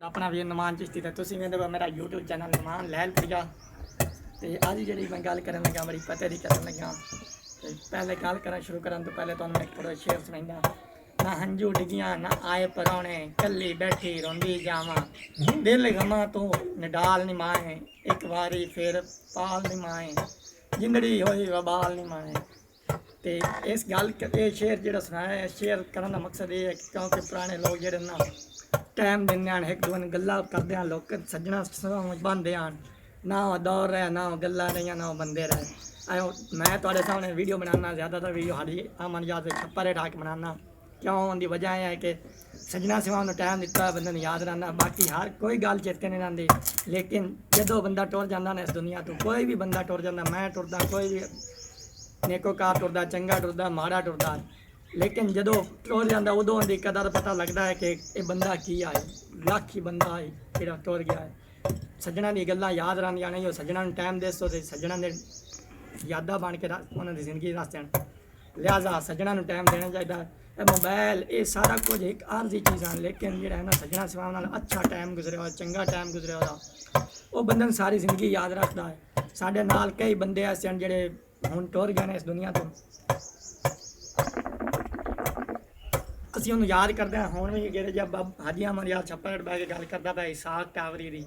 अपना भी नमान चिश्ती ते तुसीं वेंदे हो मेरा यूट्यूब चैनल नमान लहलपुरिया ते अज जी मैं गल करन लगा मेरी पते दी करन लगा। ते पहले गल करना शुरू करन तो पहले तुहानूं मैं थोड़ा शेर सुनाइंदा। ना हंजू डिगियां ना आए परौने कल्ली बैठी रोंदी जावां दिल गमा तो निडाल नी माए एक बारी फिर पाल नी माए जिंदड़ी होई वबाल नी माए। ते इस गल ये शेर जो सुनाया है शेर करने का मकसद ये है क्योंकि पुराने लोग जेह्ड़े ना टाइम दिंदे हैं एक दूए गल्लां करदे हैं लोग सज्जना बनते हैं ना दौर रहे ना गल्लां रहियां ना बंदे रहे। मैं थोड़े सामने वीडियो बनाना ज़्यादातर वीडियो हारी अमन याद छप्पर हेठ आके बनाना क्यों उनकी वजह यह है कि सज्जना सिवा टाइम दिता बंदे ने याद रहना बाकी हर कोई गल चेते नहीं रही। लेकिन जो बंदा टुर जाता ना इस दुनिया तो कोई भी बंदा टुर जाता मैं टुरदा कोई भी नेकोकार टुरदा चंगा टुरदा माड़ा टुरदा लेकिन जो टुर जाता उदों की कदर पता लगता है कि ये बंदा की आए लख ही बंदा है जो टुर गया है। सज्जना की गल्लां याद रहिंदियां नहीं सज्जना टाइम दसो तो सज्जना ने यादा बन के उन्होंने जिंदगी दस देन लिहाजा सज्जना टाइम देना चाहिए। मोबाइल ये सारा कुछ एक आरजी चीज़ है लेकिन जो है ना सज्जना सिवा अच्छा टाइम गुजरिया हो चंगा टाइम गुजरिया हो वो बंदे सारी जिंदगी याद रखता है। साढ़े नाल कई बंदे ऐसे हैं जोड़े हुण टुर गए हैं इस दुनिया तो असीं उन्होंने याद करते हैं हुण भी जेह्ड़े जब हाजी अमन याद छप्पर बह के गल करता पाया इसाक टावरी की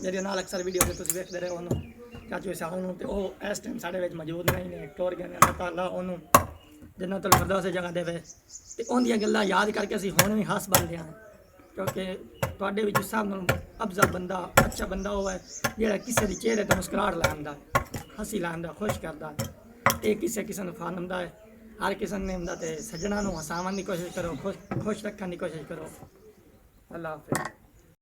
जेह्दे नाल अक्सर वीडियो तुसीं वेखदे रहे उन्होंने चाचू इसाक तो वह इस टाइम साढ़े विच मौजूद नहीं ने टुर गए हैं। अल्लाह ताला उन्होंने जन्नतुल फिरदौस जगह देवे ते उन्दियां गल्लां याद करके असीं हुण भी हस बनदे हैं क्योंकि तुहाडे विच सब नालों अफजल बंदा अच्छा बंदा वो है जिहड़ा किसी दे चेहरे ते मुस्कुराहट लैंदा हसी लैंदा खुश करदा ये किसी किसी नूं फन हुंदा है हर किसी ने हुंदा ते सज्जना नूं हसावन की कोशिश करो खुश रखने की कोशिश करो। अल्लाह हाफिज़।